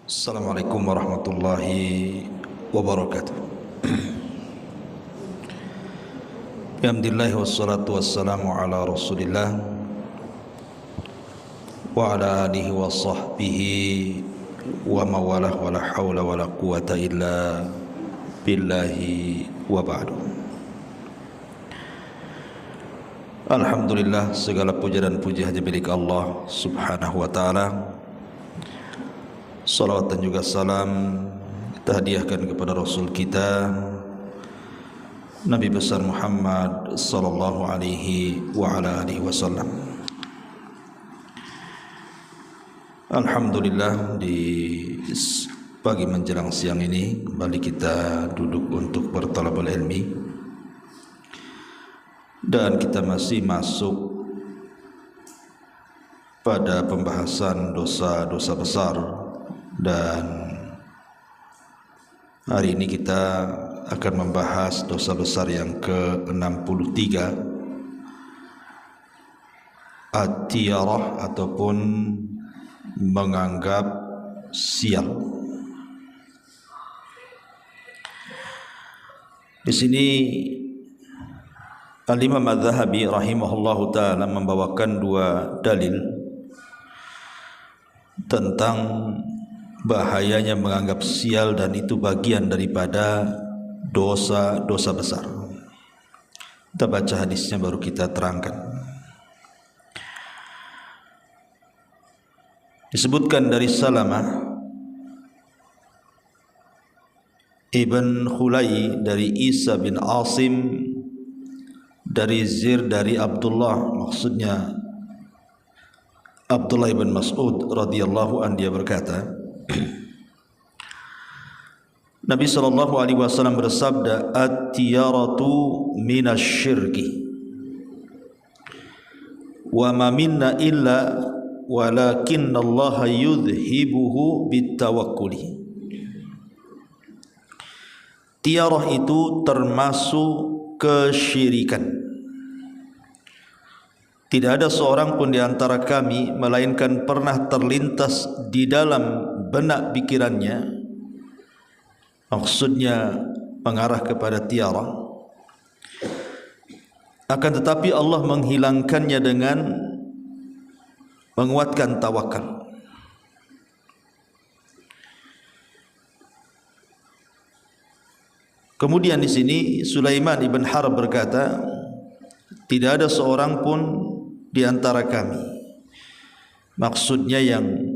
Assalamualaikum warahmatullahi wabarakatuh. Alhamdulillah wassalatu wassalamu ala Rasulillah wa ala alihi wa sahbihi wa mawalah wa la hawla wa la quwata illa billahi wa ba'du. Alhamdulillah, segala puja dan puji hanya milik Allah subhanahu wa ta'ala. Salawat dan juga salam kita hadiahkan kepada Rasul kita Nabi besar Muhammad sallallahu alaihi wa ala alihi wasallam. Alhamdulillah, di pagi menjelang siang ini kembali kita duduk untuk bertalabul ilmi, dan kita masih masuk pada pembahasan dosa-dosa besar. Dan hari ini kita akan membahas dosa besar yang ke-63, at-tiyarah ataupun menganggap sial. Di sini Al-Imam Az-Zahabi rahimahullahu ta'ala membawakan dua dalil tentang bahayanya menganggap sial, dan itu bagian daripada dosa-dosa besar. Kita baca hadisnya baru kita terangkan. Disebutkan dari Salamah Ibn Khulai dari Isa bin Asim dari Zir dari Abdullah, maksudnya Abdullah ibn Mas'ud radhiyallahu anhu, dia berkata, Nabi sallallahu alaihi wasallam bersabda, at-tiyaratu minasyirki wa ma minna illa walakinnallaha yudhibuhu bitawakkuli. Tiyarah itu termasuk kesyirikan. Tidak ada seorang pun di antara kami melainkan pernah terlintas di dalam benak pikirannya, maksudnya mengarah kepada tiara, akan tetapi Allah menghilangkannya dengan menguatkan tawakal. Kemudian di sini Sulaiman ibn Harb berkata, tidak ada seorang pun di antara kami, maksudnya yang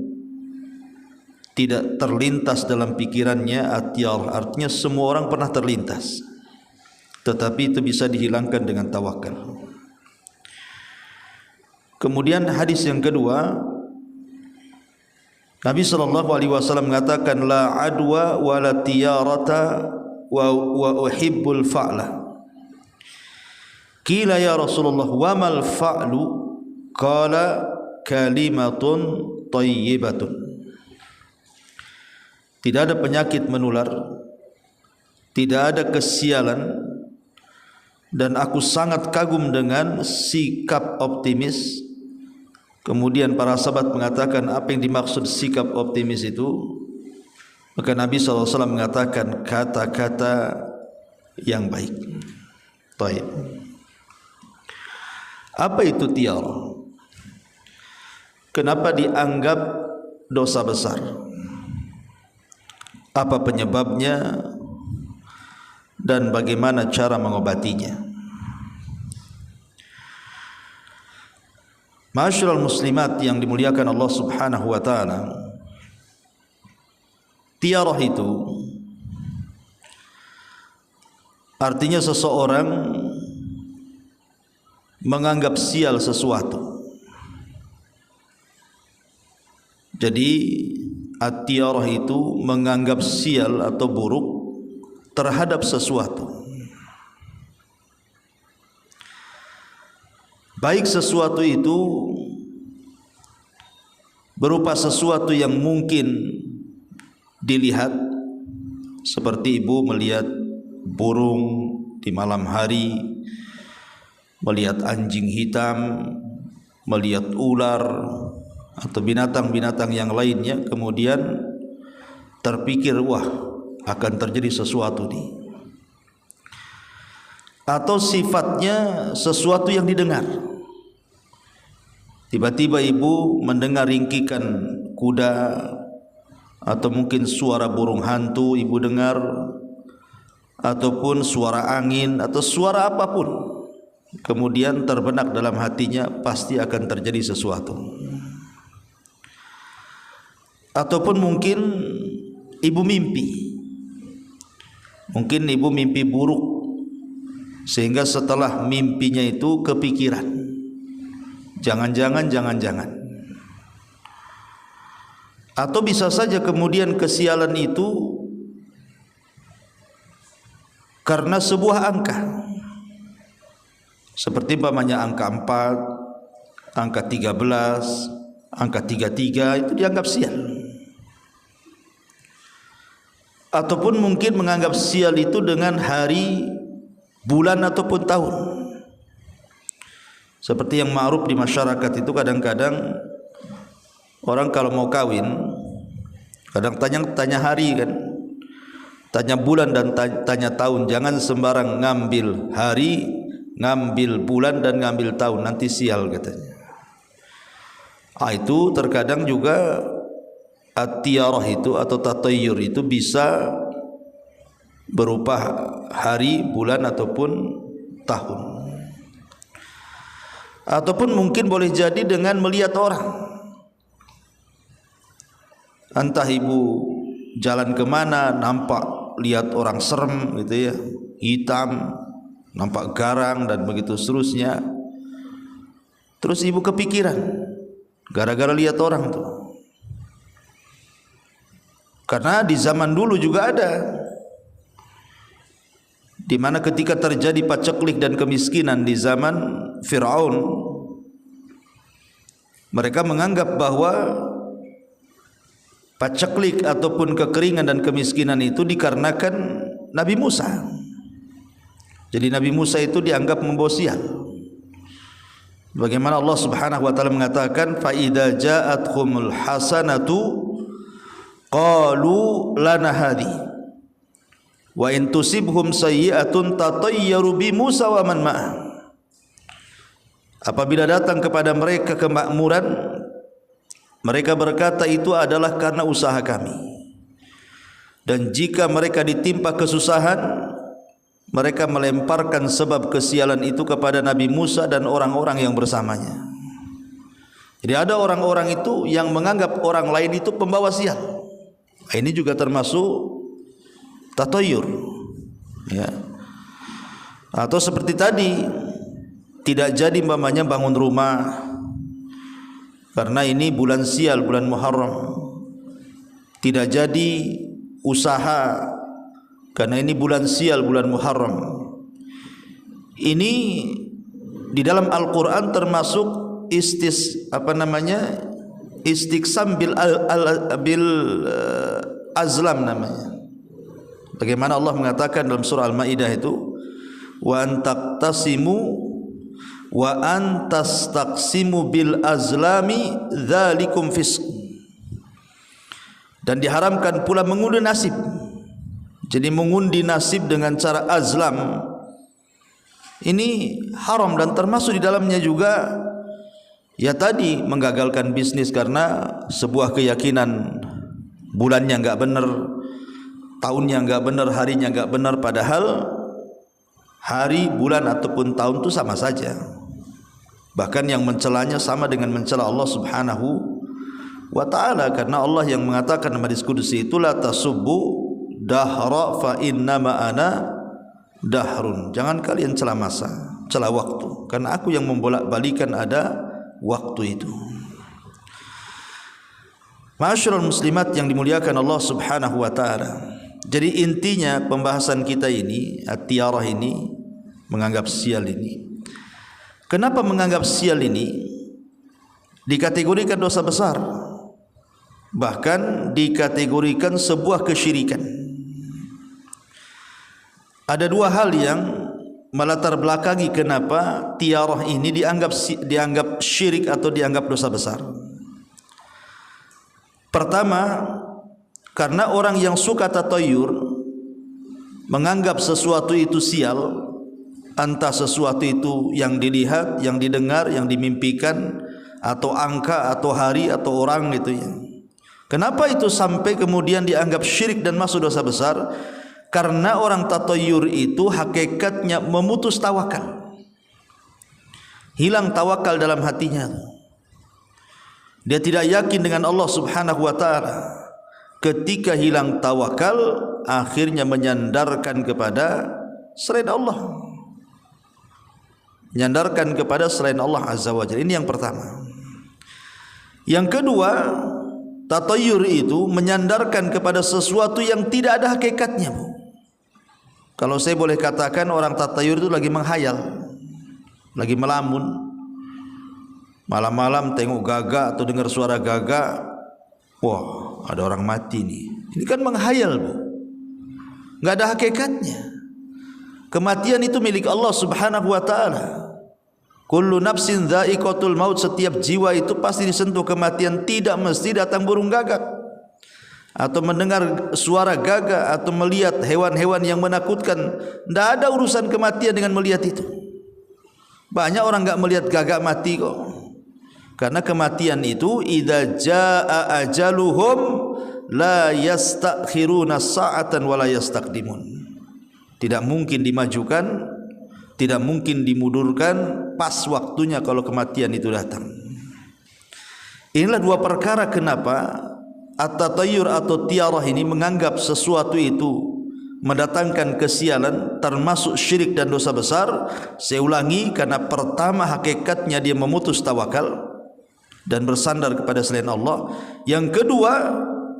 tidak terlintas dalam pikirannya at-tiyarah, artinya semua orang pernah terlintas, tetapi itu bisa dihilangkan dengan tawakal. Kemudian hadis yang kedua, Nabi sallallahu alaihi wasallam mengatakan, la adwa wa la tiyarata wa uhibbul fa'la. Qila ya Rasulullah wa mal fa'lu? Qala kalimatun thayyibatun. Tidak ada penyakit menular, tidak ada kesialan, dan aku sangat kagum dengan sikap optimis. Kemudian para sahabat mengatakan, apa yang dimaksud sikap optimis itu? Maka Nabi SAW mengatakan kata-kata yang baik. Taib. Apa itu tiyarah? Kenapa dianggap dosa besar? Apa penyebabnya dan bagaimana cara mengobatinya? Ma'asyiral muslimat yang dimuliakan Allah subhanahu wa ta'ala, tiyarah itu artinya seseorang menganggap sial sesuatu. Jadi at-tiyarah itu menganggap sial atau buruk terhadap sesuatu, baik sesuatu itu berupa sesuatu yang mungkin dilihat, seperti ibu melihat burung di malam hari, melihat anjing hitam, melihat ular, atau binatang-binatang yang lainnya, kemudian terpikir, wah akan terjadi sesuatu nih. Atau sifatnya sesuatu yang didengar. Tiba-tiba ibu mendengar ringkikan kuda, atau mungkin suara burung hantu ibu dengar, ataupun suara angin, atau suara apapun. Kemudian terbenak dalam hatinya, pasti akan terjadi sesuatu. Ataupun mungkin ibu mimpi. Mungkin ibu mimpi buruk, sehingga setelah mimpinya itu kepikiran, jangan-jangan. Atau bisa saja kemudian kesialan itu karena sebuah angka, seperti umpamanya angka 4, angka 13, angka 33, itu dianggap sial. Ataupun mungkin menganggap sial itu dengan hari, bulan ataupun tahun. Seperti yang ma'ruf di masyarakat itu, kadang-kadang orang kalau mau kawin, kadang tanya hari kan, tanya bulan dan tanya tahun. Jangan sembarang ngambil hari, ngambil bulan dan ngambil tahun, nanti sial katanya. Itu terkadang juga at-tiyarah itu atau tatayyur itu bisa berupa hari, bulan ataupun tahun. Ataupun mungkin boleh jadi dengan melihat orang. Entah ibu jalan kemana, nampak lihat orang serem gitu ya, hitam, nampak garang dan begitu seterusnya. Terus ibu kepikiran gara-gara lihat orang tuh. Karena di zaman dulu juga ada, di mana ketika terjadi paceklik dan kemiskinan di zaman Fir'aun, mereka menganggap bahwa paceklik ataupun kekeringan dan kemiskinan itu dikarenakan Nabi Musa. Jadi Nabi Musa itu dianggap membawa sial. Bagaimana Allah Subhanahu wa taala mengatakan, fa idza ja'atkumul hasanatu qalu lana hadhi wa in tusibhum sayyi'atun tatayyaru bi Musa wa man ma'ah. Apabila datang kepada mereka kemakmuran, mereka berkata itu adalah karena usaha kami. Dan jika mereka ditimpa kesusahan, mereka melemparkan sebab kesialan itu kepada Nabi Musa dan orang-orang yang bersamanya. Jadi ada orang-orang itu yang menganggap orang lain itu pembawa sial. Ini juga termasuk tatayyur, ya. Atau seperti tadi, tidak jadi umpamanya bangun rumah karena ini bulan sial, bulan Muharram. Tidak jadi usaha karena ini bulan sial, bulan Muharram. Ini di dalam Al-Qur'an termasuk istiqsam bil azlam namanya. Bagaimana Allah mengatakan dalam surah Al-Maidah itu, wa antaqtasimu wa antastaqsimu bil azlami dzalikum fisq. Dan diharamkan pula mengundi nasib. Jadi mengundi nasib dengan cara azlam ini haram, dan termasuk di dalamnya juga ya tadi menggagalkan bisnis karena sebuah keyakinan bulannya enggak benar, tahunnya enggak benar, harinya enggak benar, padahal hari, bulan ataupun tahun itu sama saja. Bahkan yang mencelanya sama dengan mencela Allah Subhanahu wa taala, karena Allah yang mengatakan dalam hadis qudsi itu, la tasubbu dahra fa innama ana dahrun. Jangan kalian cela masa, cela waktu, karena aku yang membolak-balikan ada waktu itu. Ma'asyiral muslimat yang dimuliakan Allah Subhanahu wa taala. Jadi intinya pembahasan kita ini, at-tiyarah ini, menganggap sial ini. Kenapa menganggap sial ini dikategorikan dosa besar? Bahkan dikategorikan sebuah kesyirikan. Ada dua hal yang melatar belakangi kenapa tiyarah ini dianggap syirik atau dianggap dosa besar. Pertama, Karena orang yang suka tatayur menganggap sesuatu itu sial, entah sesuatu itu yang dilihat, yang didengar, yang dimimpikan, atau angka, atau hari, atau orang gitu ya. Kenapa itu sampai kemudian dianggap syirik dan masuk dosa besar? Karena orang tatayur itu hakikatnya memutus tawakal, hilang tawakal dalam hatinya. Dia tidak yakin dengan Allah Subhanahu wa ta'ala. Ketika hilang tawakal, akhirnya menyandarkan kepada selain Allah, menyandarkan kepada selain Allah Azza wa Jalla. Ini yang pertama. Yang kedua, tatayur itu menyandarkan kepada sesuatu yang tidak ada hakikatnya. Kalau saya boleh katakan, orang tatayur itu lagi menghayal, lagi melamun. Malam-malam tengok gagak atau dengar suara gagak, wah ada orang mati nih. Ini kan menghayal, Bu. Enggak ada hakikatnya. Kematian itu milik Allah Subhanahu wa ta'ala. Kullu nafsin dha'iqatul maut, setiap jiwa itu pasti disentuh kematian. Tidak mesti datang burung gagak, atau mendengar suara gagak, atau melihat hewan-hewan yang menakutkan. Tidak ada urusan kematian dengan melihat itu. Banyak orang enggak melihat gagak mati kok. Karena kematian itu idza jaa ajaluhum la yastakhiruna sa'atan wa la yastaqdimun. Tidak mungkin dimajukan, tidak mungkin dimundurkan, pas waktunya kalau kematian itu datang. Inilah dua perkara kenapa at-tatayyur atau tiarah ini menganggap sesuatu itu mendatangkan kesialan, termasuk syirik dan dosa besar. Saya ulangi, karena pertama hakikatnya dia memutus tawakal dan bersandar kepada selain Allah. Yang kedua,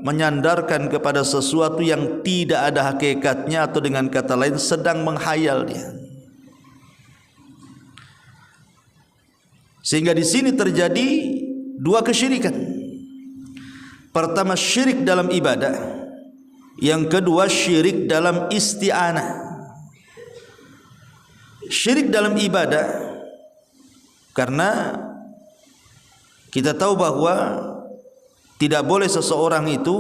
menyandarkan kepada sesuatu yang tidak ada hakikatnya, atau dengan kata lain sedang menghayal dia. Sehingga di sini terjadi dua kesyirikan. Pertama, syirik dalam ibadah. Yang kedua, syirik dalam isti'anah. Syirik dalam ibadah karena kita tahu bahwa tidak boleh seseorang itu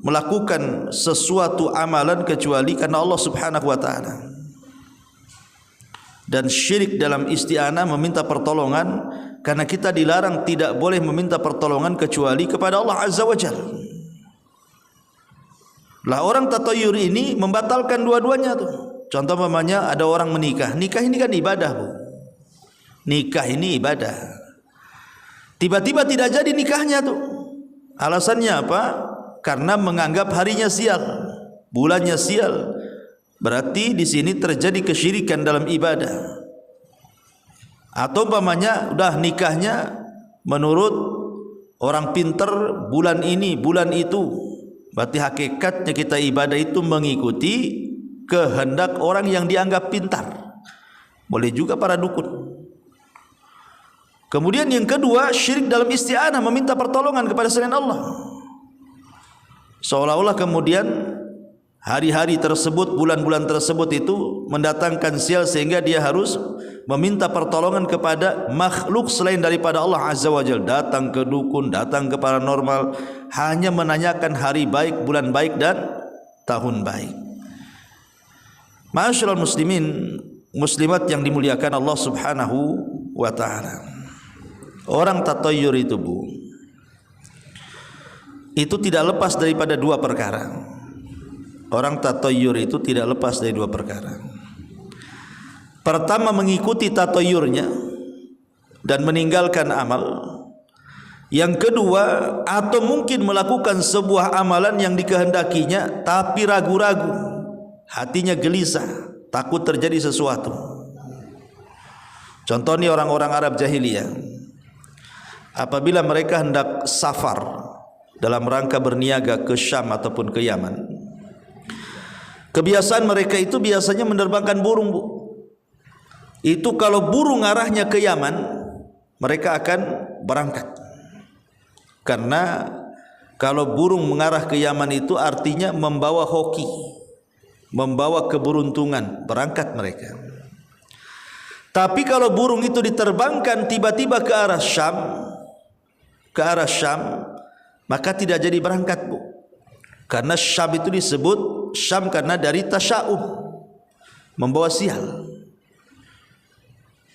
melakukan sesuatu amalan kecuali karena Allah Subhanahu wa ta'ala. Dan syirik dalam isti'anah, meminta pertolongan, karena kita dilarang tidak boleh meminta pertolongan kecuali kepada Allah Azza wa Jalla. Lah orang tatayur ini membatalkan dua-duanya tuh. Contoh umpamanya ada orang menikah. Nikah ini kan ibadah, Bu. Nikah ini ibadah. Tiba-tiba tidak jadi nikahnya tuh. Alasannya apa? Karena menganggap harinya sial, bulannya sial. Berarti di sini terjadi kesyirikan dalam ibadah. Atau umpamanya udah nikahnya menurut orang pinter, bulan ini, bulan itu. Berarti hakikatnya kita ibadah itu mengikuti kehendak orang yang dianggap pintar. Boleh juga para dukun. Kemudian yang kedua, syirik dalam isti'anah, meminta pertolongan kepada selain Allah. Seolah-olah kemudian hari-hari tersebut, bulan-bulan tersebut itu mendatangkan sial, sehingga dia harus meminta pertolongan kepada makhluk selain daripada Allah Azza wa Jalla. Datang ke dukun, datang ke paranormal, hanya menanyakan hari baik, bulan baik, dan tahun baik. Ma'asyiral muslimin, muslimat yang dimuliakan Allah Subhanahu wa ta'ala. Orang tatayur itu, Bu, itu tidak lepas daripada dua perkara. Orang tatayur itu tidak lepas dari dua perkara. Pertama, mengikuti tatayurnya dan meninggalkan amal. Yang kedua, atau mungkin melakukan sebuah amalan yang dikehendakinya tapi ragu-ragu, hatinya gelisah, takut terjadi sesuatu. Contohnya orang-orang Arab jahiliyah, apabila mereka hendak safar dalam rangka berniaga ke Syam ataupun ke Yaman, kebiasaan mereka itu biasanya menerbangkan burung, Bu. Itu kalau burung arahnya ke Yaman, mereka akan berangkat. Karena kalau burung mengarah ke Yaman itu artinya membawa hoki, membawa keberuntungan, berangkat mereka. Tapi kalau burung itu diterbangkan tiba-tiba ke arah Syam, maka tidak jadi berangkat, Bu. Karena Syam itu disebut Syam karena dari tasya'um, membawa sial.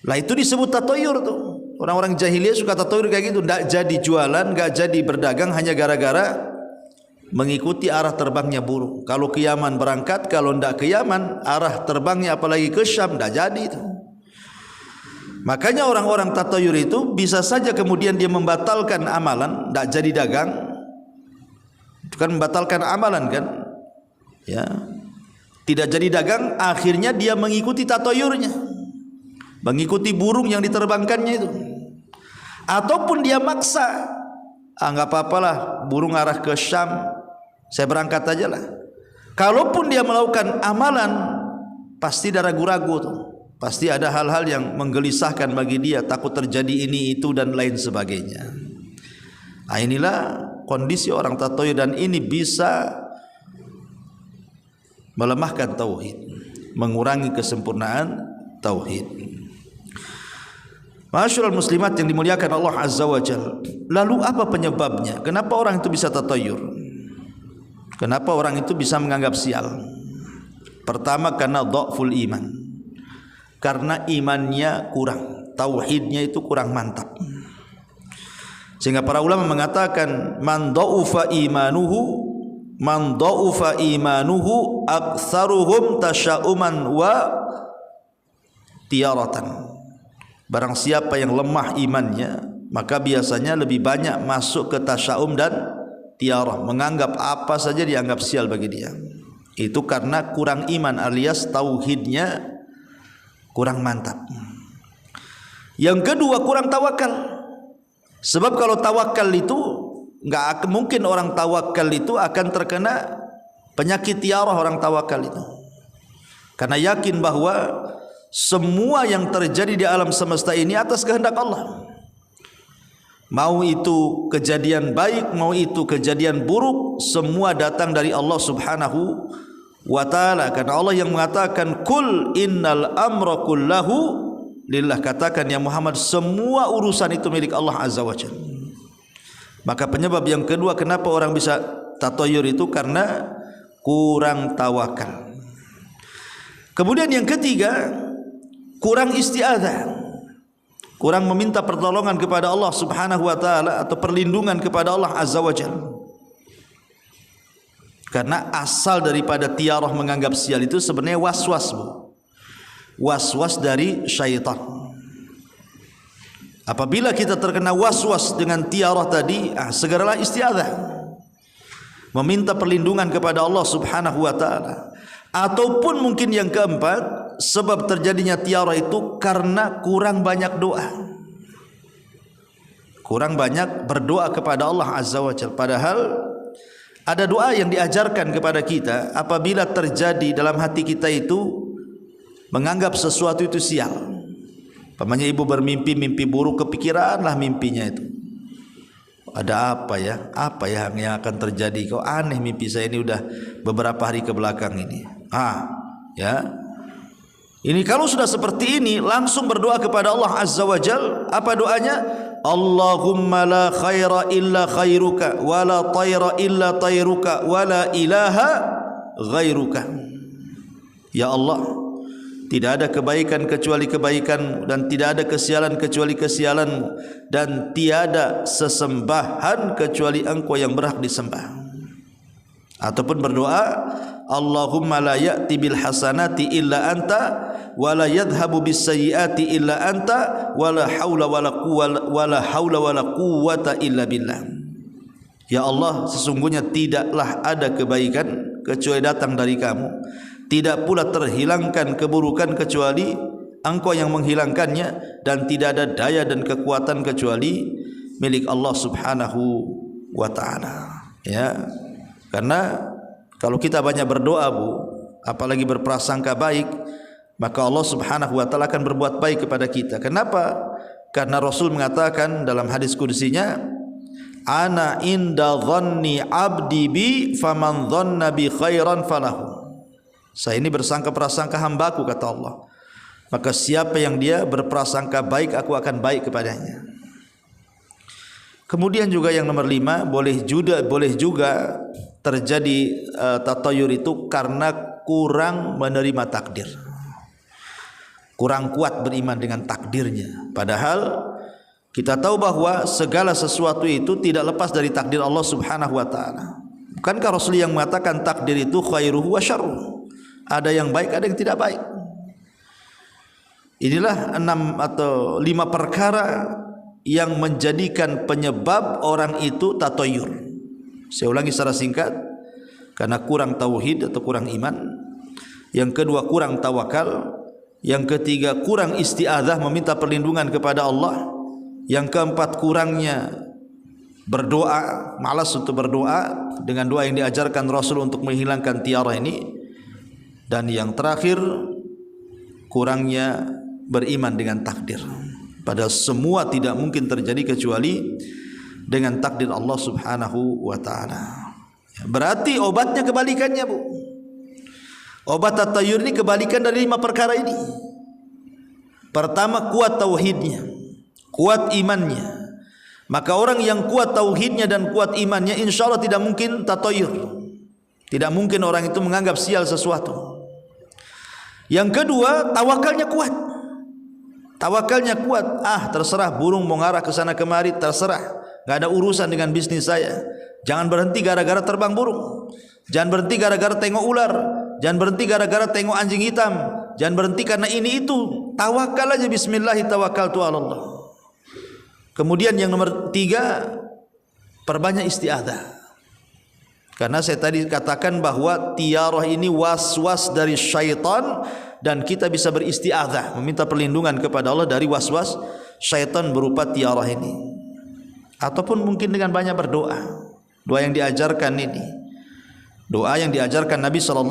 Lah itu disebut tatoyur tuh. Orang-orang jahiliyah suka tatoyur kayak gitu, tidak jadi jualan, nggak jadi berdagang hanya gara-gara mengikuti arah terbangnya burung. Kalau ke Yaman berangkat, kalau tidak ke Yaman arah terbangnya apalagi ke Syam, tidak jadi itu. Makanya orang-orang tatoyur itu bisa saja kemudian dia membatalkan amalan, tidak jadi dagang, itu kan membatalkan amalan kan, ya, tidak jadi dagang, akhirnya dia mengikuti tatoyurnya, mengikuti burung yang diterbangkannya itu. Ataupun dia maksa, nggak apa-apalah burung arah ke Syam, saya berangkat aja lah. Kalaupun dia melakukan amalan, pasti ada ragu-ragu tuh, pasti ada hal-hal yang menggelisahkan bagi dia, takut terjadi ini itu dan lain sebagainya. Nah, inilah kondisi orang tatoyur, dan ini bisa melemahkan tauhid, mengurangi kesempurnaan tauhid. Ma'asyiral muslimat yang dimuliakan Allah Azza wa Jalla. Lalu apa penyebabnya? Kenapa orang itu bisa tatoyur? Kenapa orang itu bisa menganggap sial? Pertama, karena dha'ful iman. Karena imannya kurang, tauhidnya itu kurang mantap. Sehingga para ulama mengatakan man dha'ufa imanuhu aktsaruhum tasya'uman wa tiyaratan. Barang siapa yang lemah imannya, maka biasanya lebih banyak masuk ke tasya'um dan tiarah, menganggap apa saja dianggap sial bagi dia. Itu karena kurang iman alias tauhidnya kurang mantap. Yang kedua, kurang tawakal. Sebab kalau tawakal itu, nggak mungkin orang tawakal itu akan terkena penyakit tiarah orang tawakal itu. Karena yakin bahwa semua yang terjadi di alam semesta ini atas kehendak Allah. Mau itu kejadian baik, mau itu kejadian buruk, semua datang dari Allah Subhanahu wa ta'ala. Karena Allah yang mengatakan kul innal amra kullahu lillah, katakan ya Muhammad, semua urusan itu milik Allah Azza wa Jalla. Maka penyebab yang kedua kenapa orang bisa tatoyur itu karena kurang tawakal. Kemudian yang ketiga, kurang isti'adzah, kurang meminta pertolongan kepada Allah Subhanahu wa ta'ala atau perlindungan kepada Allah Azza wa Jalla. Karena asal daripada tiarah menganggap sial itu sebenarnya waswas, bu, waswas dari syaitan. Apabila kita terkena waswas dengan tiarah tadi, segeralah isti'adzah, meminta perlindungan kepada Allah Subhanahu wa ta'ala. Ataupun mungkin yang keempat, sebab terjadinya tiarah itu karena kurang banyak doa, kurang banyak berdoa kepada Allah Azza wa Jalla. Padahal ada doa yang diajarkan kepada kita apabila terjadi dalam hati kita itu menganggap sesuatu itu sial. Pamannya ibu bermimpi mimpi buruk, kepikiranlah mimpinya itu. Ada apa ya? Apa ya yang akan terjadi? Kok aneh mimpi saya ini udah beberapa hari ke belakang ini. Ya. Ini kalau sudah seperti ini, langsung berdoa kepada Allah Azza wa Jal. Apa doanya? Allahumma la khaira illa khairuka, wa la tayra illa tayruka, wa la ilaha ghairuka. Ya Allah, tidak ada kebaikan kecuali kebaikan, dan tidak ada kesialan kecuali kesialan, dan tiada sesembahan kecuali Engkau yang berhak disembah. Ataupun berdoa, Allahumma la ya'ti bil hasanati illa anta, wa la yadhhabu bis sayyiati illa anta, wa la haula wa la quwwata illa billah. Ya Allah, sesungguhnya tidaklah ada kebaikan kecuali datang dari Kamu, tidak pula terhilangkan keburukan kecuali Engkau yang menghilangkannya, dan tidak ada daya dan kekuatan kecuali milik Allah Subhanahu wa ta'ala. Ya. Karena kalau kita banyak berdoa, bu, apalagi berprasangka baik, maka Allah Subhanahu wa ta'ala akan berbuat baik kepada kita. Kenapa? Karena Rasul mengatakan dalam hadis qudsinya, ana inda dhanni abdi bi faman dhanna bi khairan falahu. Saya ini bersangka prasangka hambaku, kata Allah, maka siapa yang dia berprasangka baik, aku akan baik kepadanya. Kemudian juga yang nomor 5, boleh juga terjadi tatayur itu karena kurang menerima takdir, kurang kuat beriman dengan takdirnya. Padahal kita tahu bahwa segala sesuatu itu tidak lepas dari takdir Allah Subhanahu wa taala. Bukankah Rasul yang mengatakan takdir itu khairuhu wa syarruhu? Ada yang baik, ada yang tidak baik. Inilah 6 atau 5 perkara yang menjadikan penyebab orang itu tatayur. Saya ulangi secara singkat. Karena kurang tauhid atau kurang iman. Yang kedua, kurang tawakal. Yang ketiga, kurang isti'adzah, meminta perlindungan kepada Allah. Yang keempat, kurangnya berdoa, malas untuk berdoa dengan doa yang diajarkan Rasul untuk menghilangkan tiara ini. Dan yang terakhir, kurangnya beriman dengan takdir. Padahal semua tidak mungkin terjadi kecuali dengan takdir Allah Subhanahu wa taala. Berarti obatnya kebalikannya, Bu. Obat tatayur ini kebalikan dari 5 perkara ini. Pertama, kuat tauhidnya, kuat imannya. Maka orang yang kuat tauhidnya dan kuat imannya, insya Allah tidak mungkin tatayur. Tidak mungkin orang itu menganggap sial sesuatu. Yang kedua, tawakalnya kuat. Tawakalnya kuat. Terserah burung mau ngarah ke sana kemari, terserah. Gak ada urusan dengan bisnis saya. Jangan berhenti gara-gara terbang burung. Jangan berhenti gara-gara tengok ular. Jangan berhenti gara-gara tengok anjing hitam. Jangan berhenti karena ini itu. Tawakal aja, bismillahi tawakkaltu 'ala Allah. Kemudian yang nomor 3, perbanyak isti'adzah. Karena saya tadi katakan bahwa tiarah ini was-was dari syaitan, dan kita bisa beristi'adzah, meminta perlindungan kepada Allah dari was-was syaitan berupa tiarah ini. Ataupun mungkin dengan banyak berdoa. Doa yang diajarkan ini, doa yang diajarkan Nabi SAW,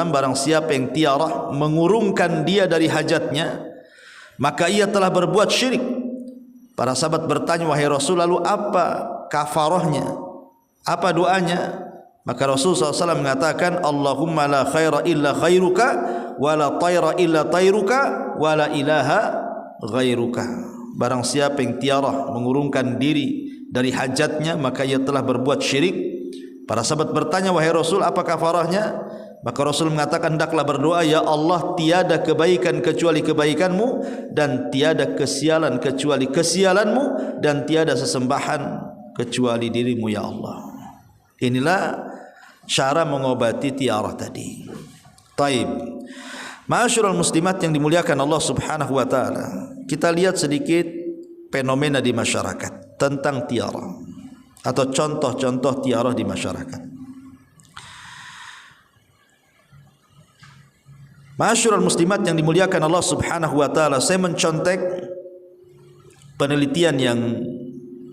barang siapa yang tiarah mengurungkan dia dari hajatnya, maka ia telah berbuat syirik. Para sahabat bertanya, wahai Rasul, lalu apa kafarahnya? Apa doanya? Maka Rasul SAW mengatakan, Allahumma la khaira illa khairuka, wa la tayra illa tayruka, wa la ilaha ghairuka. Barang siapa yang tiarah mengurungkan diri dari hajatnya, maka ia telah berbuat syirik. Para sahabat bertanya, wahai Rasul, apa kafarahnya? Maka Rasul mengatakan, hendaklah berdoa, ya Allah, tiada kebaikan kecuali kebaikanmu, dan tiada kesialan kecuali kesialanmu, dan tiada sesembahan kecuali dirimu, ya Allah. Inilah cara mengobati tiarah tadi. Taib. Ma'asyiral muslimat yang dimuliakan Allah Subhanahu wa taala. Kita lihat sedikit fenomena di masyarakat tentang tiarah atau contoh-contoh tiarah di masyarakat. Ma'asyiral muslimat yang dimuliakan Allah Subhanahu wa taala, saya mencontek penelitian yang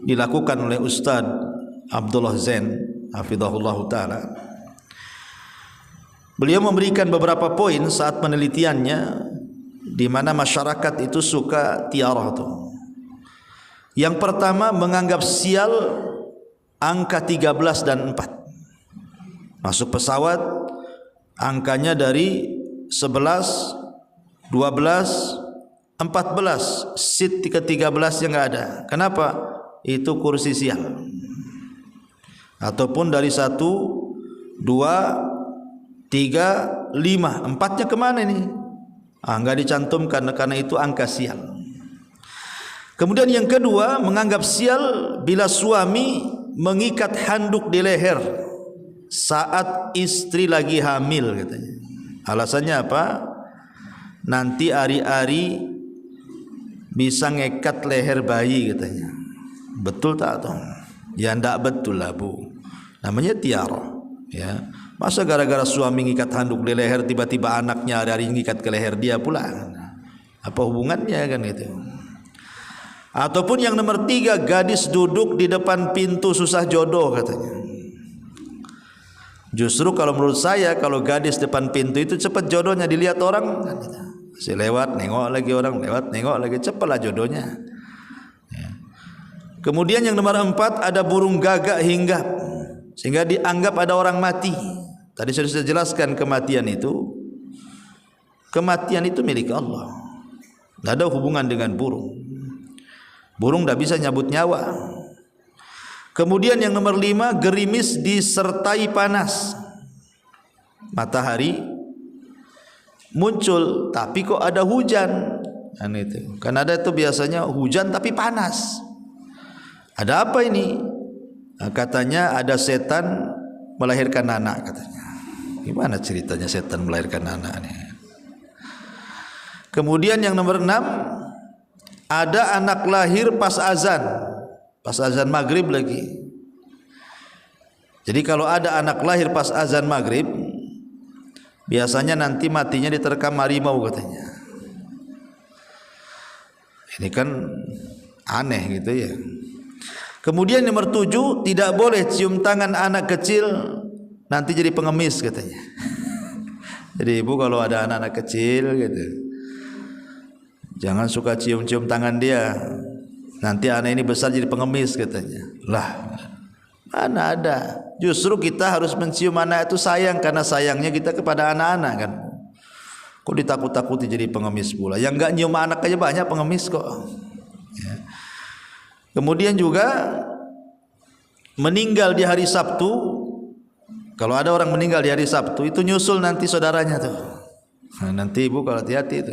dilakukan oleh Ustaz Abdullah Zain hafizahullah taala. Beliau memberikan beberapa poin saat penelitiannya di mana masyarakat itu suka tiarah itu. Yang pertama, menganggap sial angka 13 dan 4. Masuk pesawat angkanya dari 11, 12, 14, seat ke-13 yang enggak ada. Kenapa? Itu kursi sial. Ataupun dari 1, 2, 3, 5, 4-nya kemana ini? Enggak dicantumkan karena itu angka sial. Kemudian yang kedua, menganggap sial bila suami mengikat handuk di leher saat istri lagi hamil katanya. Alasannya apa? Nanti ari-ari bisa ngekat leher bayi katanya. Betul tak tuh? Ya ndak betul lah, Bu. Namanya tiarah, ya. Masa gara-gara suami ngikat handuk di leher tiba-tiba anaknya hari-hari ngikat ke leher dia pula? Apa hubungannya kan itu? Ataupun yang nomor 3, gadis duduk di depan pintu susah jodoh katanya. Justru kalau menurut saya, kalau gadis depan pintu itu cepat jodohnya dilihat orang. Si lewat nengok lagi orang, lewat nengok lagi, cepatlah jodohnya. Kemudian yang nomor 4, ada burung gagak hinggap sehingga dianggap ada orang mati. Tadi sudah saya jelaskan kematian itu milik Allah. Tidak ada hubungan dengan burung. Burung tidak bisa nyabut nyawa. Kemudian yang nomor 5, gerimis disertai panas. Matahari muncul tapi kok ada hujan. Itu. Kan ada itu biasanya hujan tapi panas. Ada apa ini? Nah, katanya ada setan melahirkan anak katanya. Gimana ceritanya setan melahirkan anak ini? Kemudian yang nomor 6, ada anak lahir pas azan maghrib lagi. Jadi kalau ada anak lahir pas azan maghrib, biasanya nanti matinya diterkam harimau katanya. Ini kan aneh gitu ya. Kemudian nomor 7, tidak boleh cium tangan anak kecil, nanti jadi pengemis katanya. Jadi ibu kalau ada anak-anak kecil gitu, jangan suka cium-cium tangan dia, nanti anak ini besar jadi pengemis katanya. Lah, mana ada? Justru kita harus mencium anak itu sayang, karena sayangnya kita kepada anak-anak kan. Kok ditakut-takuti jadi pengemis pula? Yang enggak nyium anak aja banyak pengemis kok. Ya. Kemudian juga meninggal di hari Sabtu. Kalau ada orang meninggal di hari Sabtu, itu nyusul nanti saudaranya tuh. Nah, nanti ibu kalau hati-hati itu.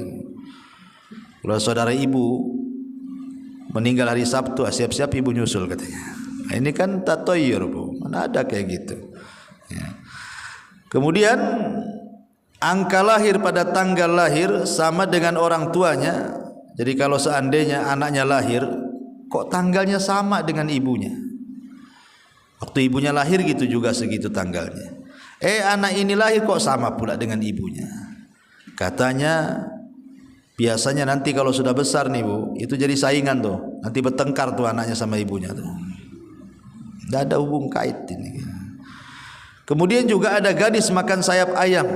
Kalau saudara ibu meninggal hari Sabtu, siap-siap ibu nyusul katanya. Nah, ini kan tatoyur bu, mana ada kayak gitu. Ya. Kemudian angka lahir pada tanggal lahir sama dengan orang tuanya. Jadi kalau seandainya anaknya lahir, kok tanggalnya sama dengan ibunya. Waktu ibunya lahir gitu juga segitu tanggalnya. Anak ini lahir kok sama pula dengan ibunya. Katanya biasanya nanti kalau sudah besar nih bu, itu jadi saingan tuh. Nanti bertengkar tuh anaknya sama ibunya tuh. Tidak ada hubung kait ini. Kemudian juga ada gadis makan sayap ayam.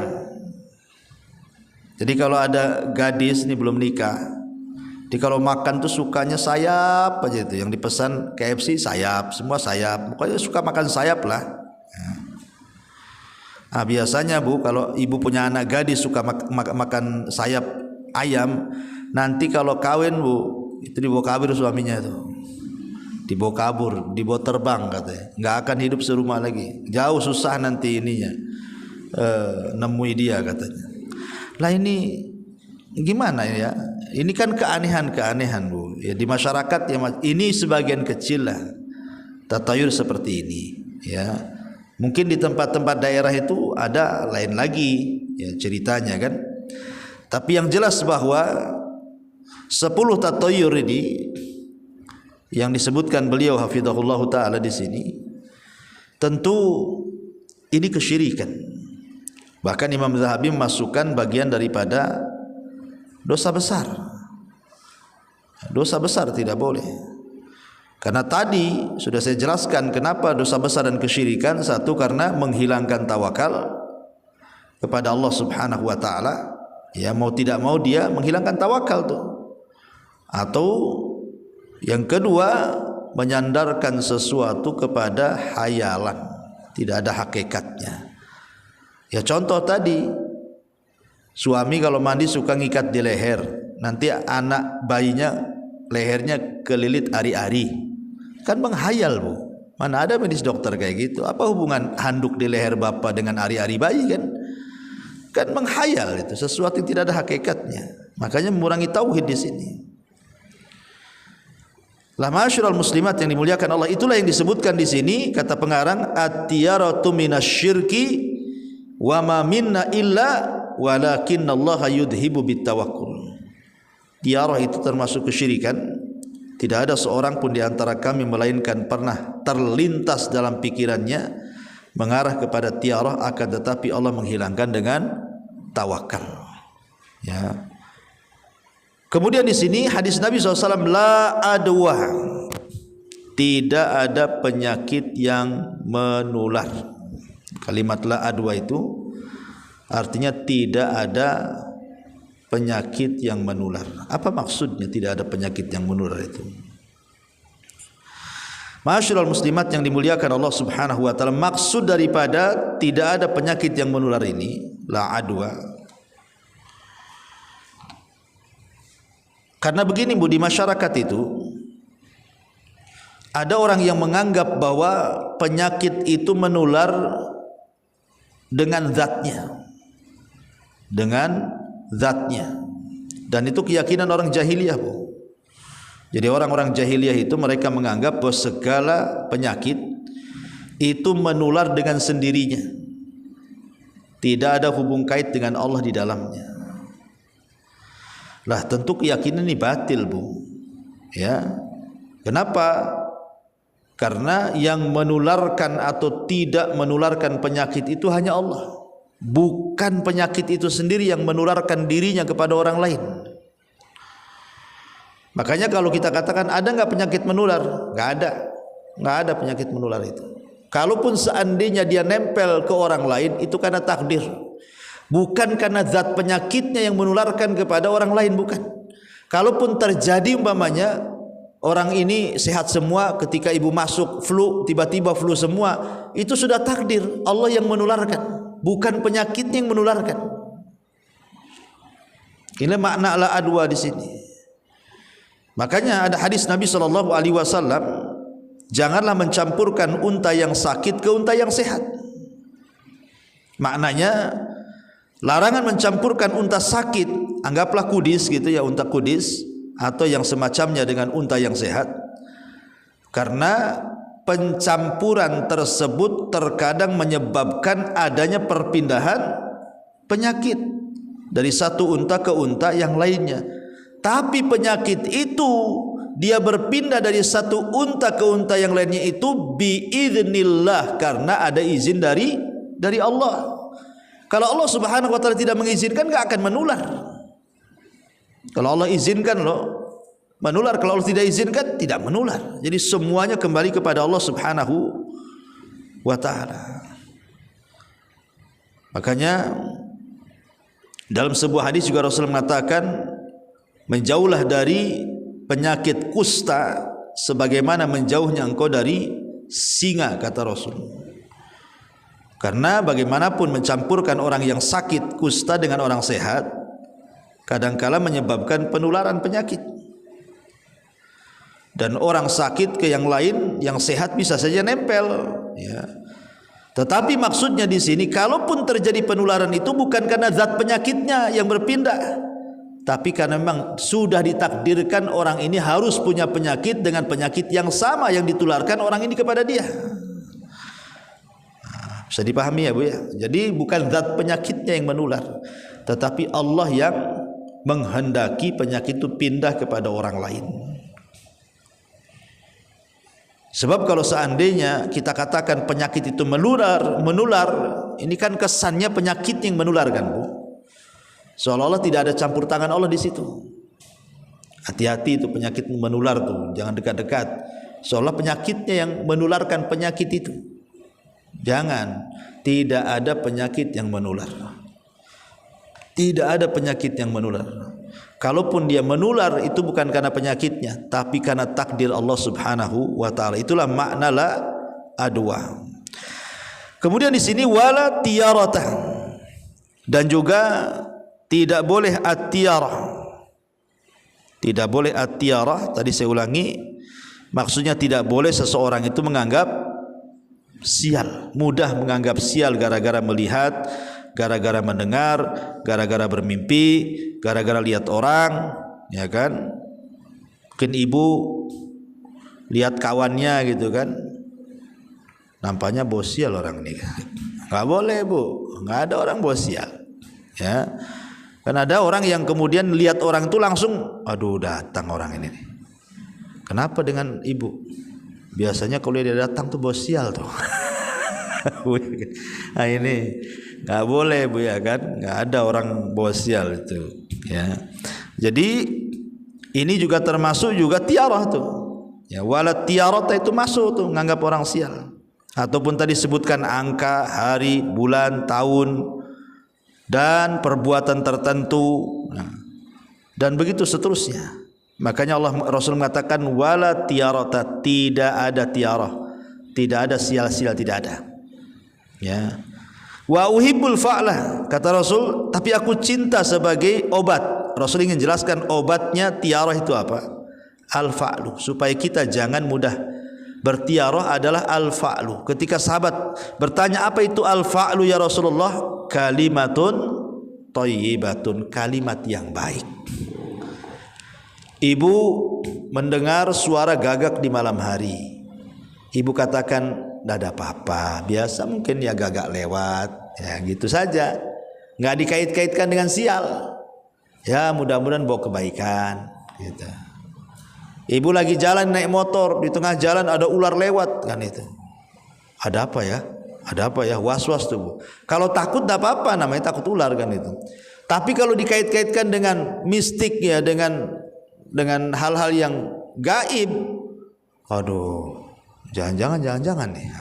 Jadi kalau ada gadis nih belum nikah, jadi kalau makan tuh sukanya sayap aja itu. Yang dipesan KFC sayap, semua sayap. Pokoknya suka makan sayap lah. Nah, biasanya bu, kalau ibu punya anak gadis suka makan sayap ayam, nanti kalau kawin bu, itu dibawa kabur suaminya tuh. Dibawa kabur, dibawa terbang katanya, nggak akan hidup serumah lagi, jauh susah nanti ininya nemui dia katanya. Lah ini gimana ya? Ini kan keanehan bu. Ya, di masyarakat ya, ini sebagian kecil lah tatayur seperti ini. Ya, mungkin di tempat-tempat daerah itu ada lain lagi ya ceritanya kan. Tapi yang jelas bahwa 10 tatayur ini yang disebutkan beliau hafizahullah taala di sini, tentu ini kesyirikan. Bahkan Imam Zahabi memasukkan bagian daripada dosa besar. Dosa besar tidak boleh. Karena tadi sudah saya jelaskan kenapa dosa besar dan kesyirikan. Satu, karena menghilangkan tawakal kepada Allah Subhanahu wa taala. Ya, mau tidak mau dia menghilangkan tawakal tuh. Atau yang kedua, menyandarkan sesuatu kepada hayalan, tidak ada hakikatnya. Ya contoh tadi, suami kalau mandi suka ngikat di leher, nanti anak bayinya lehernya kelilit ari-ari, kan menghayal bu. Mana ada medis dokter kayak gitu? Apa hubungan handuk di leher bapak dengan ari-ari bayi kan? Kan menghayal, itu sesuatu yang tidak ada hakikatnya. Makanya mengurangi tauhid di sini. Lah masyarul muslimat yang dimuliakan Allah, itulah yang disebutkan di sini kata pengarang, at-tiyaratu minasyirki wa ma minna illa walakinallaha yudhibu bitawakkul. Tiarah itu termasuk kesyirikan. Tidak ada seorang pun di antara kami melainkan pernah terlintas dalam pikirannya mengarah kepada tiarah, akan tetapi Allah menghilangkan dengan tawakal. Ya. Kemudian di sini hadis Nabi SAW, la adwa, tidak ada penyakit yang menular. Kalimat la adwa itu artinya tidak ada penyakit yang menular. Apa maksudnya tidak ada penyakit yang menular itu? Masyarul muslimat yang dimuliakan Allah Subhanahu wa taala, maksud daripada tidak ada penyakit yang menular ini, la adwa. Karena begini bu, di masyarakat itu ada orang yang menganggap bahwa penyakit itu menular dengan zatnya, dan itu keyakinan orang jahiliyah, Bu. Jadi orang-orang jahiliyah itu mereka menganggap bahwa segala penyakit itu menular dengan sendirinya, tidak ada hubung kait dengan Allah di dalamnya. Lah tentu keyakinan ini batil, Bu. Ya. Kenapa? Karena yang menularkan atau tidak menularkan penyakit itu hanya Allah. Bukan penyakit itu sendiri yang menularkan dirinya kepada orang lain. Makanya kalau kita katakan ada nggak penyakit menular? Nggak ada penyakit menular itu. Kalaupun seandainya dia nempel ke orang lain, itu karena takdir. Bukan karena zat penyakitnya yang menularkan kepada orang lain, bukan. Kalaupun terjadi umpamanya orang ini sehat semua, ketika ibu masuk flu, tiba-tiba flu semua, itu sudah takdir Allah yang menularkan, bukan penyakitnya yang menularkan. Ini makna la adwa di sini. Makanya ada hadis Nabi SAW, janganlah mencampurkan unta yang sakit ke unta yang sehat. Maknanya larangan mencampurkan unta sakit, anggaplah kudis gitu ya, unta kudis atau yang semacamnya dengan unta yang sehat, karena pencampuran tersebut terkadang menyebabkan adanya perpindahan penyakit dari satu unta ke unta yang lainnya. Tapi penyakit itu dia berpindah dari satu unta ke unta yang lainnya itu biiznillah, karena ada izin dari Allah. Kalau Allah Subhanahu wa taala tidak mengizinkan, enggak akan menular. Kalau Allah izinkan loh menular, kalau Allah tidak izinkan tidak menular. Jadi semuanya kembali kepada Allah Subhanahu wa taala. Makanya dalam sebuah hadis juga Rasul mengatakan, menjauhlah dari penyakit kusta sebagaimana menjauhnya engkau dari singa, kata Rasul. Karena bagaimanapun mencampurkan orang yang sakit kusta dengan orang sehat kadangkala menyebabkan penularan penyakit. Dan orang sakit ke yang lain, yang sehat bisa saja nempel, ya. Tetapi maksudnya di sini, kalaupun terjadi penularan itu bukan karena zat penyakitnya yang berpindah, tapi karena memang sudah ditakdirkan orang ini harus punya penyakit dengan penyakit yang sama yang ditularkan orang ini kepada dia. Bisa dipahami ya, Bu ya. Jadi bukan zat penyakitnya yang menular, tetapi Allah yang menghendaki penyakit itu pindah kepada orang lain. Sebab kalau seandainya kita katakan penyakit itu menular, ini kan kesannya penyakit yang menular kan, Bu. Seolah-olah tidak ada campur tangan Allah di situ. Hati-hati itu penyakit menular tuh, jangan dekat-dekat. Seolah penyakitnya yang menularkan penyakit itu. Jangan, tidak ada penyakit yang menular. Tidak ada penyakit yang menular. Kalaupun dia menular itu bukan karena penyakitnya, tapi karena takdir Allah Subhanahu wa taala. Itulah makna la adwa. Kemudian di sini wala tiyarata, dan juga tidak boleh at-tiyarah. Tidak boleh at-tiyarah, tadi saya ulangi, maksudnya tidak boleh seseorang itu menganggap sial, mudah menganggap sial gara-gara melihat, gara-gara mendengar, gara-gara bermimpi, gara-gara lihat orang, ya kan? Mungkin ibu lihat kawannya gitu kan, nampaknya bos sial orang ini. Nggak boleh, Bu, nggak ada orang bos sial, ya. Kan ada orang yang kemudian lihat orang itu langsung, aduh datang orang ini nih. Kenapa dengan ibu? Biasanya kalau dia datang tuh bos sial tuh. Nah ini nggak boleh, Bu ya kan, nggak ada orang bos sial itu, ya. Jadi ini juga termasuk juga tiarah tuh, ya. Wala tiarata itu masuk tuh nganggap orang sial. Ataupun tadi sebutkan angka, hari, bulan, tahun, dan perbuatan tertentu, nah, dan begitu seterusnya. Makanya Rasul mengatakan wala tiarata, tidak ada tiarah, tidak ada sial-sial, tidak ada, ya. Wa uhibbul fa'lah, kata Rasul, tapi aku cinta sebagai obat. Rasul ingin jelaskan obatnya tiarah itu apa? Al-fa'lu, supaya kita jangan mudah bertiarah adalah al-fa'lu. Ketika sahabat bertanya apa itu al-fa'lu ya Rasulullah, kalimatun thayyibatun, kalimat yang baik. Ibu mendengar suara gagak di malam hari. Ibu katakan, tidak ada apa-apa, biasa mungkin ya gagak lewat, ya gitu saja, nggak dikait-kaitkan dengan sial. Ya mudah-mudahan bawa kebaikan gitu. Ibu lagi jalan naik motor, di tengah jalan ada ular lewat, kan itu. Ada apa ya? Ada apa ya? Was-was tuh Bu. Kalau takut tidak apa-apa, namanya takut ular kan itu. Tapi kalau dikait-kaitkan dengan mistik ya, dengan hal-hal yang gaib, aduh, jangan-jangan nih.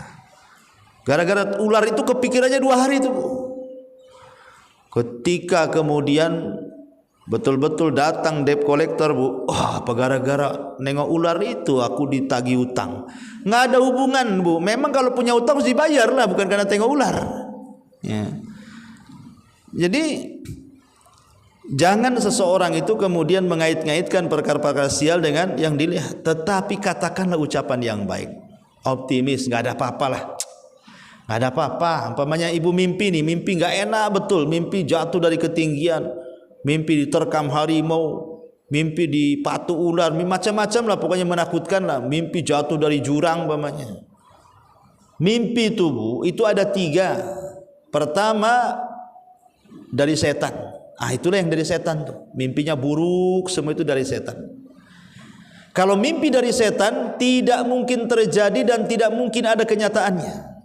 Gara-gara ular itu kepikirannya 2 hari itu Bu. Ketika kemudian betul-betul datang debt collector Bu, apa gara-gara nengok ular itu aku ditagih utang? Nggak ada hubungan Bu, memang kalau punya utang harus dibayar lah, bukan karena tengok ular ya. Jadi jangan seseorang itu kemudian mengait-ngaitkan perkara-perkara sial dengan yang dilihat, tetapi katakanlah ucapan yang baik, optimis, nggak ada apa-apa lah, nggak ada apa-apa. Umpamanya ibu mimpi nih, mimpi nggak enak betul, mimpi jatuh dari ketinggian, mimpi diterkam harimau, mimpi dipatuk ular, macam-macam lah pokoknya menakutkan lah, mimpi jatuh dari jurang umpamanya. Mimpi itu Bu, itu ada 3. Pertama dari setan. Itulah yang dari setan tuh. Mimpinya buruk, semua itu dari setan. Kalau mimpi dari setan tidak mungkin terjadi dan tidak mungkin ada kenyataannya.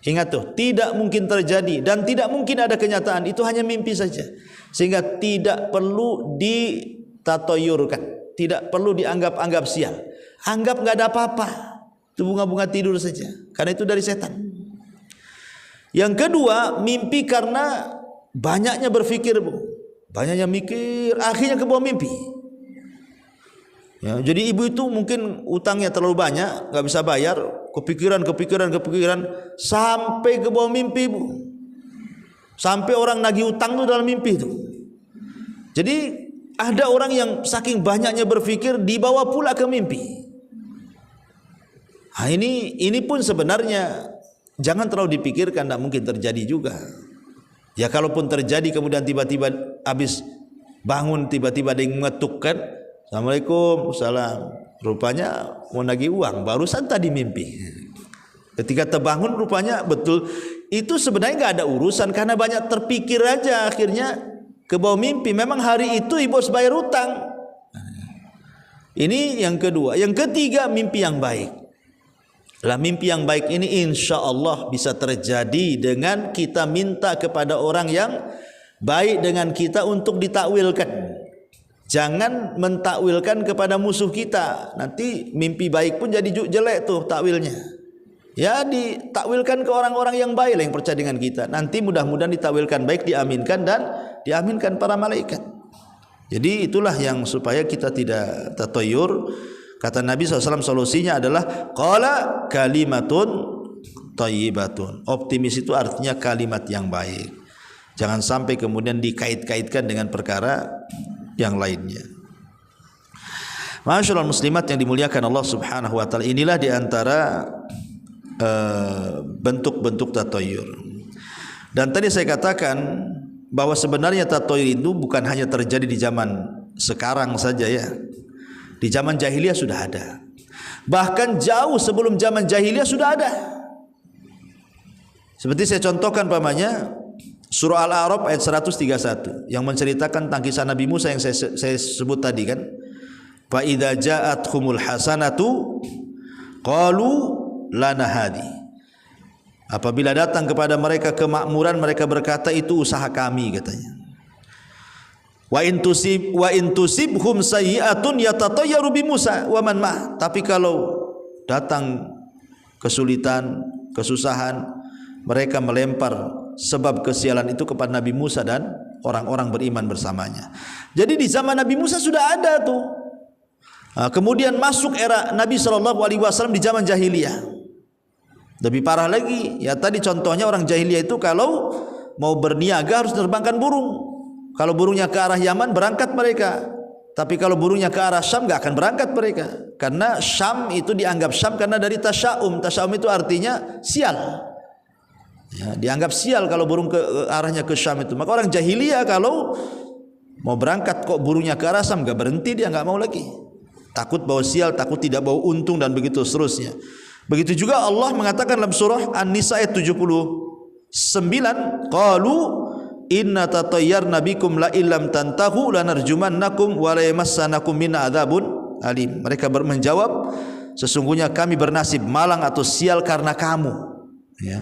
Ingat tuh, tidak mungkin terjadi dan tidak mungkin ada kenyataan, itu hanya mimpi saja. Sehingga tidak perlu ditatoyurkan, tidak perlu dianggap-anggap sial. Anggap nggak ada apa-apa, itu bunga-bunga tidur saja, karena itu dari setan. Yang kedua, mimpi karena banyaknya berpikir Bu, banyaknya mikir, akhirnya ke bawah mimpi. Ya, jadi ibu itu mungkin utangnya terlalu banyak, nggak bisa bayar, kepikiran sampai ke bawah mimpi Bu. Sampai orang nagih utang itu dalam mimpi itu. Jadi ada orang yang saking banyaknya berpikir dibawa pula ke mimpi. Ini pun sebenarnya jangan terlalu dipikirkan, tidak mungkin terjadi juga. Ya kalaupun terjadi kemudian tiba-tiba habis bangun tiba-tiba ada yang mengetukkan, Assalamualaikum, salam. Rupanya mau nagih uang, barusan tadi mimpi. Ketika terbangun rupanya betul, itu sebenarnya nggak ada urusan karena banyak terpikir aja, akhirnya ke bawah mimpi. Memang hari itu ibu harus bayar utang. Ini yang kedua. Yang ketiga, mimpi yang baik. Lah mimpi yang baik ini insya Allah bisa terjadi dengan kita minta kepada orang yang baik dengan kita untuk ditakwilkan. Jangan mentakwilkan kepada musuh kita. Nanti mimpi baik pun jadi jelek tuh takwilnya. Ya ditakwilkan ke orang-orang yang baik yang percaya dengan kita. Nanti mudah-mudahan ditakwilkan baik, diaminkan dan diaminkan para malaikat. Jadi itulah yang supaya kita tidak tatoyur. Kata Nabi SAW solusinya adalah qala kalimatun thayyibatun. Optimis itu artinya kalimat yang baik. Jangan sampai kemudian dikait-kaitkan dengan perkara yang lainnya. Masyaallah muslimat yang dimuliakan Allah Subhanahu wa taala, inilah di antara bentuk-bentuk tatoyur. Dan tadi saya katakan bahwa sebenarnya tatoyur itu bukan hanya terjadi di zaman sekarang saja ya. Di zaman jahiliyah sudah ada. Bahkan jauh sebelum zaman jahiliyah sudah ada. Seperti saya contohkan pamannya surah Al-A'raf ayat 131 yang menceritakan tentang kisah Nabi Musa yang saya sebut tadi kan. Fa idza ja'atkumul hasanatu qalu lana hadi. Apabila datang kepada mereka kemakmuran, mereka berkata itu usaha kami katanya. Wa in tusibhum sayyi'atun yatatayyaru bi Musa wa man ma. Tapi kalau datang kesulitan, kesusahan, mereka melempar sebab kesialan itu kepada Nabi Musa dan orang-orang beriman bersamanya. Jadi di zaman Nabi Musa sudah ada tuh. Kemudian masuk era Nabi SAW di zaman jahiliyah. Lebih parah lagi, ya tadi contohnya orang jahiliyah itu kalau mau berniaga harus terbangkan burung. Kalau burungnya ke arah Yaman berangkat mereka. Tapi kalau burungnya ke arah Syam nggak akan berangkat mereka, karena Syam itu dianggap Syam karena dari tasyaum. Tasyaum itu artinya sial. Ya, dianggap sial kalau burung ke arahnya ke Syam itu. Maka orang jahiliyah kalau mau berangkat kok burungnya ke arah Syam nggak berhenti, dia nggak mau lagi. Takut bawa sial, takut tidak bawa untung dan begitu seterusnya. Begitu juga Allah mengatakan dalam surah An-Nisa ayat 79, qalu inna tatayyarna bikum la illam tantahu lanarjumannakum wa la yamassanakum minna adzabun alim. Mereka menjawab, sesungguhnya kami bernasib malang atau sial karena kamu, ya.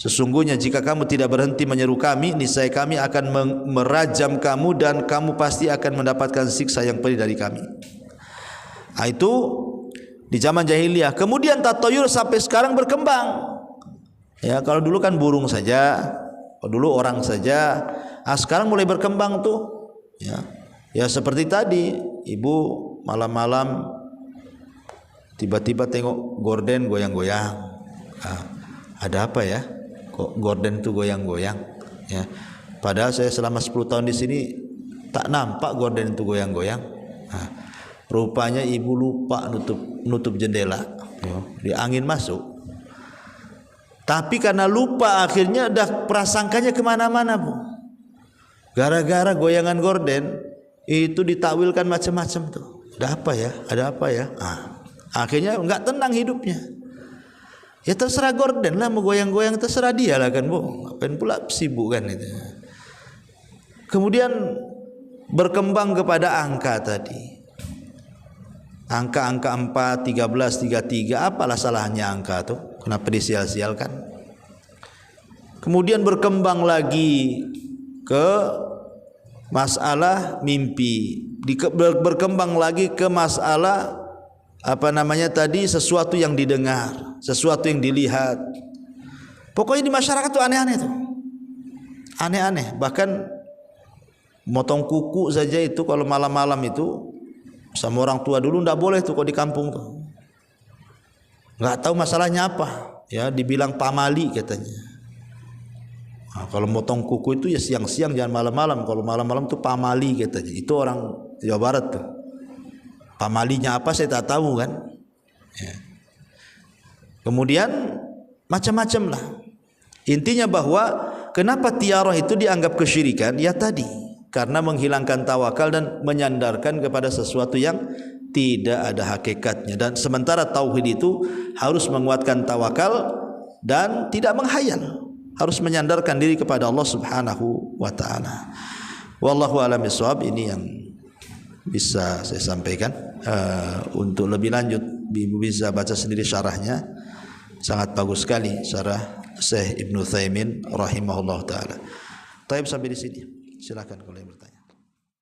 Sesungguhnya jika kamu tidak berhenti menyeru kami, niscaya kami akan merajam kamu dan kamu pasti akan mendapatkan siksa yang pedih dari kami. Nah, itu di zaman jahiliyah. Kemudian tatayur sampai sekarang berkembang. Ya, kalau dulu kan burung saja, kalau dulu orang saja. Ah, sekarang mulai berkembang tuh. Ya, ya seperti tadi, ibu malam-malam tiba-tiba tengok gorden goyang-goyang. Ah, ada apa ya? Kok gorden tuh goyang-goyang? Ya, padahal saya selama 10 tahun di sini tak nampak gorden itu goyang-goyang. Ah, rupanya ibu lupa nutup jendela, di angin masuk. Tapi karena lupa akhirnya dah prasangkanya kemana-mana, Bu. Gara-gara goyangan gorden itu ditakwilkan macam-macam tuh. Ada apa ya? Ada apa ya? Akhirnya enggak tenang hidupnya. Ya terserah gorden lah, mau goyang-goyang terserah dia lah kan, Bu. Ngapain pula sibuk kan itu. Kemudian berkembang kepada angka tadi. Angka-angka 4, 13, 33, apalah salahnya angka tuh? Kenapa disial-sialkan? Kemudian berkembang lagi ke masalah mimpi, berkembang lagi ke masalah apa namanya tadi, sesuatu yang didengar, sesuatu yang dilihat. Pokoknya di masyarakat tuh aneh-aneh tuh. Aneh-aneh, bahkan motong kuku saja itu kalau malam-malam itu sama orang tua dulu ndak boleh tuh kalau di kampung tuh. Nggak tahu masalahnya apa, ya dibilang pamali katanya. Nah, kalau motong kuku itu ya siang-siang, jangan malam-malam. Kalau malam-malam tuh pamali katanya. Itu orang Jawa Barat tuh. Pamalinya apa saya tak tahu kan. Ya. Kemudian macam-macam lah. Intinya bahwa kenapa tiarah itu dianggap kesyirikan? Ya tadi, karena menghilangkan tawakal dan menyandarkan kepada sesuatu yang tidak ada hakikatnya. Dan sementara tauhid itu harus menguatkan tawakal dan tidak menghayal, harus menyandarkan diri kepada Allah Subhanahu wa taala. Wallahu a'lam bishawab. Ini yang bisa saya sampaikan. Untuk lebih lanjut Ibu bisa baca sendiri syarahnya, sangat bagus sekali syarah Syekh Ibnu Utsaimin rahimahullah taala. Taib sampai di sini. Silakan kalau yang bertanya.